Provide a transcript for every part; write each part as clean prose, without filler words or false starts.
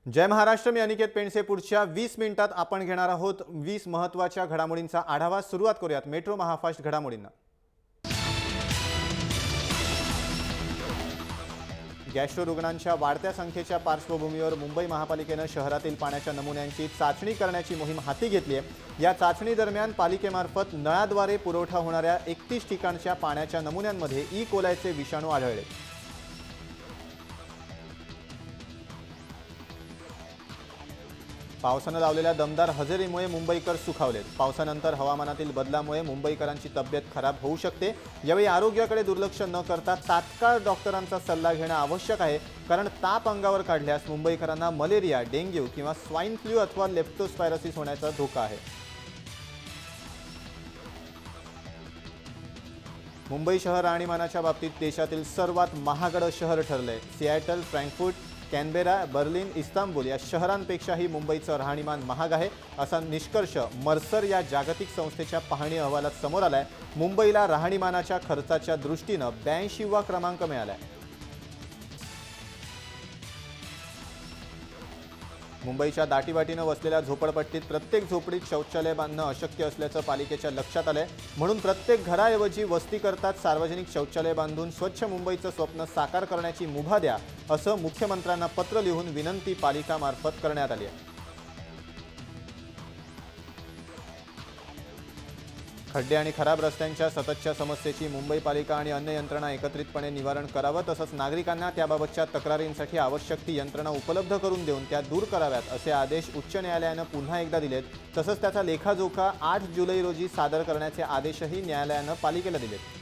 जय महाराष्ट्र। मी अनिकेत पेंडसे। पुढच्या 20 मिनिटात आपण घेणार आहोत 20 महत्त्वाच्या घडामोडींचा आढावा। सुरुवात करूयात मेट्रो महाफास्ट घडामोडींना। गॅस्ट्रो रुग्णांच्या वाढत्या संख्येच्या पार्श्वभूमीवर मुंबई महापालिकेने शहरातील पाण्याच्या नमुन्यांची चाचणी करण्याची मोहीम हाती घेतली आहे। या चाचणी दरम्यान पालिकेमार्फत नळाद्वारे पुरवठा होणाऱ्या 31 ठिकाणच्या पाण्याच्या नमुन्यांमध्ये ई कोलायचे विषाणू आढळले। पावसाने लावलेल्या दमदार हजेरीमुळे मुंबईकर सुखावलेत। पावसानंतर हवामानातील बदलामुळे मुंबईकरांची तब्येत खराब होऊ शकते। यावेळी आरोग्याकडे दुर्लक्ष न करता तात्काळ डॉक्टरांचा सल्ला घेणे आवश्यक आहे, कारण ताप अंगावर काढल्यास मुंबईकरांना मलेरिया, डेंग्यू किंवा स्वाइन फ्लू अथवा लेप्टोस्पायरोसिस होण्याचा धोका आहे। मुंबई शहर राहणीमानाच्या बाबतीत देशातील सर्वात महागड शहर ठरले। Seattle, Frankfurt, Canberra, Berlin, Istanbul या शहरांपेक्षाही मुंबईचं राहणीमान महाग आहे, असा निष्कर्ष मर्सर या जागतिक संस्थेच्या पाहणी अहवालात समोर आलाय। मुंबईला राहणीमानाच्या खर्चाच्या दृष्टीने 82वा क्रमांक मिळालाय। मुंबईच्या दाटीवाटीने वसलेल्या झोपडपट्टीत प्रत्येक झोपडीत शौचालय बांधणं अशक्य असल्याचं पालिकेच्या लक्षात आलंय। म्हणून प्रत्येक घराऐवजी वस्ती करतात सार्वजनिक शौचालय बांधून स्वच्छ मुंबईचं स्वप्न साकार करण्याची मुभा द्या, असं मुख्यमंत्र्यांना पत्र लिहून विनंती पालिकामार्फत करण्यात आली आहे। खड्डे आणि खराब रस्त्यांच्या सततच्या समस्येची मुंबई पालिका आणि अन्य यंत्रणा एकत्रितपणे निवारण करावं, तसंच नागरिकांना त्याबाबतच्या तक्रारींसाठी आवश्यक ती यंत्रणा उपलब्ध करून देऊन त्या दूर कराव्यात, असे आदेश उच्च न्यायालयानं पुन्हा एकदा दिलेत। तसंच त्याचा लेखाजोखा 8 जुलै रोजी सादर करण्याचे आदेशही न्यायालयानं पालिकेला दिलेत।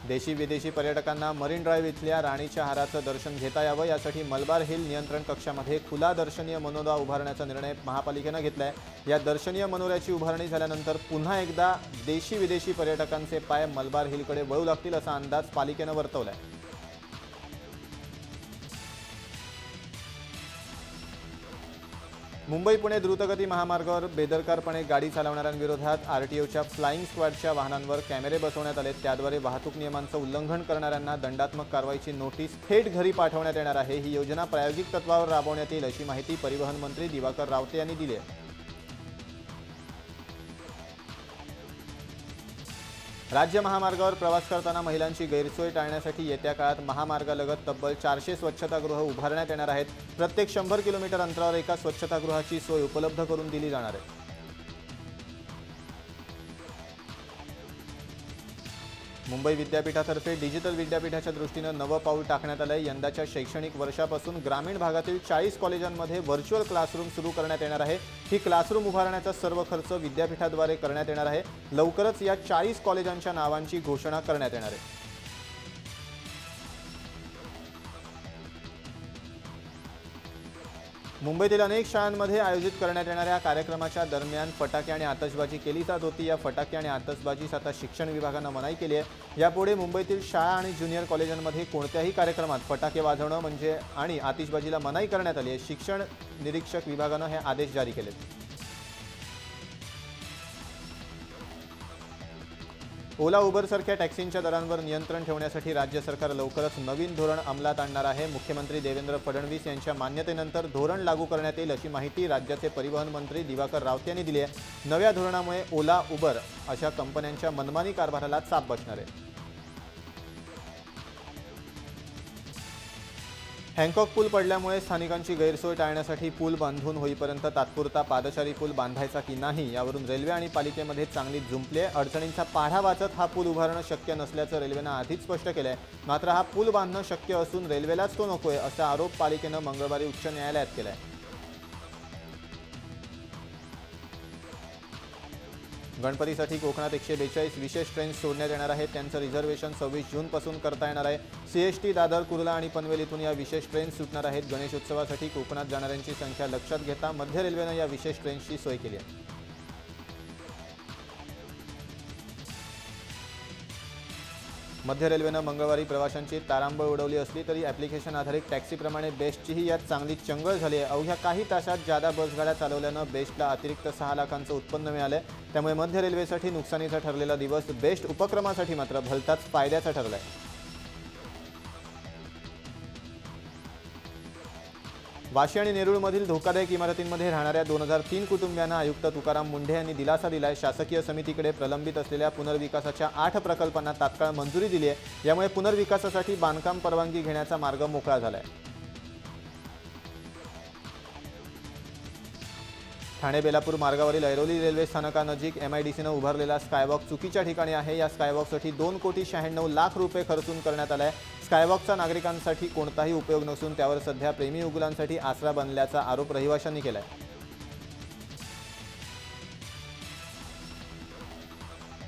देशी विदेशी पर्यटकांना मरीन ड्राईव्ह इथल्या राणीच्या हाराचं दर्शन घेता यावं, यासाठी मलबार हिल नियंत्रण कक्षामध्ये खुला दर्शनीय मनोरा उभारण्याचा निर्णय महापालिकेनं घेतलाय। या दर्शनीय मनोऱ्याची उभारणी झाल्यानंतर पुन्हा एकदा देशी विदेशी पर्यटकांचे पाय मलबार हिलकडे वळू लागतील, असा अंदाज पालिकेनं वर्तवलाय। मुंबई पुणे द्रुतगती महामार्गावर बेदरकारपणे गाडी चालवणाऱ्यांविरोधात आरटीओच्या फ्लाइंग स्क्वॉडच्या वाहनांवर कॅमेरे बसवण्यात आले। त्याद्वारे वाहतूक नियमांचं उल्लंघन करणाऱ्यांना दंडात्मक कारवाईची नोटीस थेट घरी पाठवण्यात येणार आहे। ही योजना प्रायोगिक तत्वावर राबवण्यात येईल, अशी माहिती परिवहन मंत्री दिवाकर रावते यांनी दिली आहे। राज्य महामार्गावर प्रवास करताना महिलांची गैरसोय टाळण्यासाठी येत्या काळात महामार्गालगत तब्बल 400 स्वच्छतागृह उभारण्यात येणार आहेत। प्रत्येक 100 किलोमीटर अंतरावर एका स्वच्छतागृहाची सोय उपलब्ध करून दिली जाणार आहे। मुंबई विद्यापीठातर्फे डिजिटल विद्यापीठाच्या दृष्टीने नवं पाऊल टाकण्यात आलंय। यंदाच्या शैक्षणिक वर्षापासून ग्रामीण भागातील 40 कॉलेजांमध्ये व्हर्च्युअल क्लासरूम सुरू करण्यात येणार आहे। ही क्लासरूम उभारण्याचा सर्व खर्च विद्यापीठाद्वारे करण्यात येणार आहे। लवकरच या 40 कॉलेजांच्या नावांची घोषणा करण्यात येणार आहे। मुंबईतील अनेक शाळांमध्ये आयोजित करण्यात येणाऱ्या कार्यक्रमाच्या दरम्यान फटाके आणि आतषबाजी केली जात होती। या फटाके आणि आतषबाजीस आता शिक्षण विभागानं मनाई केली आहे। यापुढे मुंबईतील शाळा आणि ज्युनियर कॉलेजांमध्ये कोणत्याही कार्यक्रमात फटाके वाजवणं म्हणजे आणि आतिषबाजीला मनाई करण्यात आली आहे। शिक्षण निरीक्षक विभागानं हे आदेश जारी केलेत। ओला, उबर सारख्या टॅक्सींच्या दरांवर नियंत्रण ठेवण्यासाठी राज्य सरकार लवकरच नवीन धोरण अंमलात आणणार आहे। मुख्यमंत्री देवेंद्र फडणवीस यांच्या मान्यतेनंतर धोरण लागू करण्यात येईल, अशी माहिती राज्याचे परिवहन मंत्री दिवाकर रावते यांनी दिली आहे। नव्या धोरणामुळे ओला, उबर अशा कंपन्यांच्या मनमानी कारभाराला चाप बसणार आहे। हँकॉक पूल पडल्यामुळे स्थानिकांची गैरसोय टाळण्यासाठी पूल बांधून होईपर्यंत तात्पुरता पादचारी पूल बांधायचा की नाही, यावरून रेल्वे आणि पालिकेमध्ये चांगली जुंपली आहे। अडचणींचा पाढा वाचत हा पूल उभारणं शक्य नसल्याचं रेल्वेनं आधीच स्पष्ट केलंय। मात्र हा पूल बांधणं शक्य असून रेल्वेलाच तो नकोय, असा आरोप पालिकेनं मंगळवारी उच्च न्यायालयात केलाय। गणपतीसाठी कोकणात 142 विशेष ट्रेन्स सोडण्यात येणार आहेत। त्यांचं रिझर्वेशन 26 जूनपासून करता येणार आहे। सीएसटी, दादर, कुर्ला आणि पनवेल इथून या विशेष ट्रेन्स सुटणार आहेत। गणेशोत्सवासाठी कोकणात जाणाऱ्यांची संख्या लक्षात घेता मध्य रेल्वेनं या विशेष ट्रेन्सची सोय केली आहे। मध्य रेल्वेनं मंगळवारी प्रवाशांची तारांबळ उडवली असली तरी ॲप्लिकेशन आधारित टॅक्सीप्रमाणे बेस्टचीही यात चांगली चंगळ झाली आहे। अवघ्या काही तासात जादा बसगाड्या चालवल्यानं बेस्टला अतिरिक्त 6 लाखांचं उत्पन्न मिळालंय। त्यामुळे मध्य रेल्वेसाठी नुकसानीचा ठरलेला दिवस बेस्ट उपक्रमासाठी मात्र भलताच फायद्याचा ठरलाय। वाशी आणि नेरूळमधील धोकादायक इमारतींमध्ये राहणाऱ्या 2003 कुटुंबियांना आयुक्त तुकाराम मुंढे यांनी दिलासा दिलाय। शासकीय समितीकडे प्रलंबित असलेल्या पुनर्विकासाच्या 8 प्रकल्पांना तात्काळ मंजुरी दिली आहे। यामुळे पुनर्विकासासाठी बांधकाम परवानगी घेण्याचा मार्ग मोकळा झालाय। ठाणे बेलापूर मार्गावरील ऐरोली रेल्वे स्थानकानजीक MIDCनं उभारलेला स्कायवॉक चुकीच्या ठिकाणी आहे। या स्कायवॉकसाठी 2,96,00,00,000 रुपये खर्चून करण्यात आलाय। स्कायवॉकचा नागरिकांसाठी कोणताही उपयोग नसून त्यावर सध्या प्रेमी युगुलांसाठी आसरा बनल्याचा आरोप रहिवाशांनी केलाय।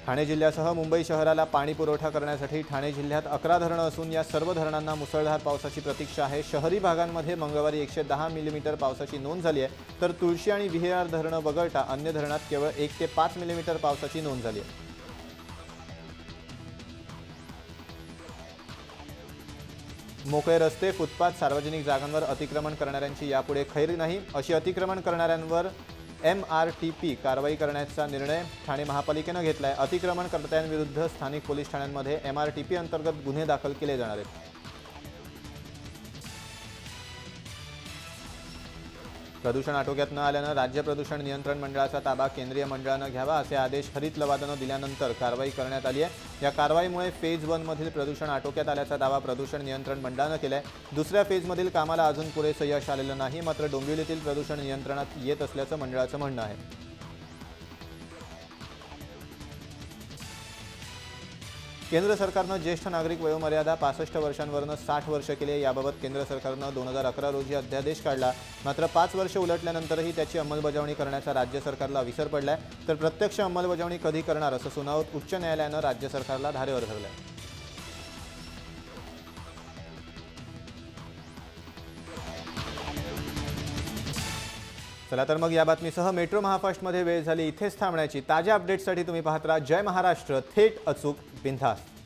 ठाणे जिल्ह्यासह मुंबई शहराला पाणी पुरवठा करण्यासाठी ठाणे जिल्ह्यात 11 धरणं असून या सर्व धरणांना मुसळधार पावसाची प्रतीक्षा आहे। शहरी भागांमध्ये मंगळवारी 110 मिलीमीटर पावसाची नोंद झाली आहे, तर तुळशी आणि विहिरार धरणं वगळता अन्य धरणात केवळ 1 ते 5 मिलीमीटर पावसाची नोंद झाली आहे। मोकळे रस्ते, फुटपाथ, सार्वजनिक जागांवर अतिक्रमण करणाऱ्यांची यापुढे खैर नाही। अशी अतिक्रमण करणाऱ्यांवर MRTP कारवाई करण्याचा निर्णय ठाणे महापालिकेनं घेतलाय। अतिक्रमणकर्त्यांविरुद्ध स्थानिक पोलीस ठाण्यांमध्ये MRTP अंतर्गत गुन्हे दाखल केले जाणार आहेत। प्रदूषण आटोक्यात न आल्यानं राज्य प्रदूषण नियंत्रण मंडळाचा ताबा केंद्रीय मंडळानं घ्यावा असे आदेश हरित लवादानं दिल्यानंतर कारवाई करण्यात आली आहे। या कारवाईमुळे फेज 1 मधील प्रदूषण आटोक्यात आल्याचा दावा प्रदूषण नियंत्रण मंडळानं केलाय। दुसऱ्या फेजमधील कामाला अजून पुरेसं यश आलेलं नाही, मात्र डोंबिवलीतील प्रदूषण नियंत्रणात येत असल्याचं मंडळाचं म्हणणं आहे। केंद्र सरकारनं ज्येष्ठ नागरिक वयोमर्यादा 65 वर्षांवरनं 60 वर्ष केली आहे। याबाबत केंद्र सरकारनं 2011 रोजी अध्यादेश काढला, मात्र 5 वर्ष उलटल्यानंतरही त्याची अंमलबजावणी करण्याचा राज्य सरकारला विसर पडलाय। तर प्रत्यक्ष अंमलबजावणी कधी करणार असं सुनावत उच्च न्यायालयानं राज्य सरकारला धारेवर धरलंय। चला तर मग या बातमीसह मेट्रो महाफास्टमध्ये वेळ झाली इथेच थांबण्याची। ताज्या अपडेट्ससाठी तुम्ही पाहत राहा जय महाराष्ट्र, थेट अचूक बिनधास्त।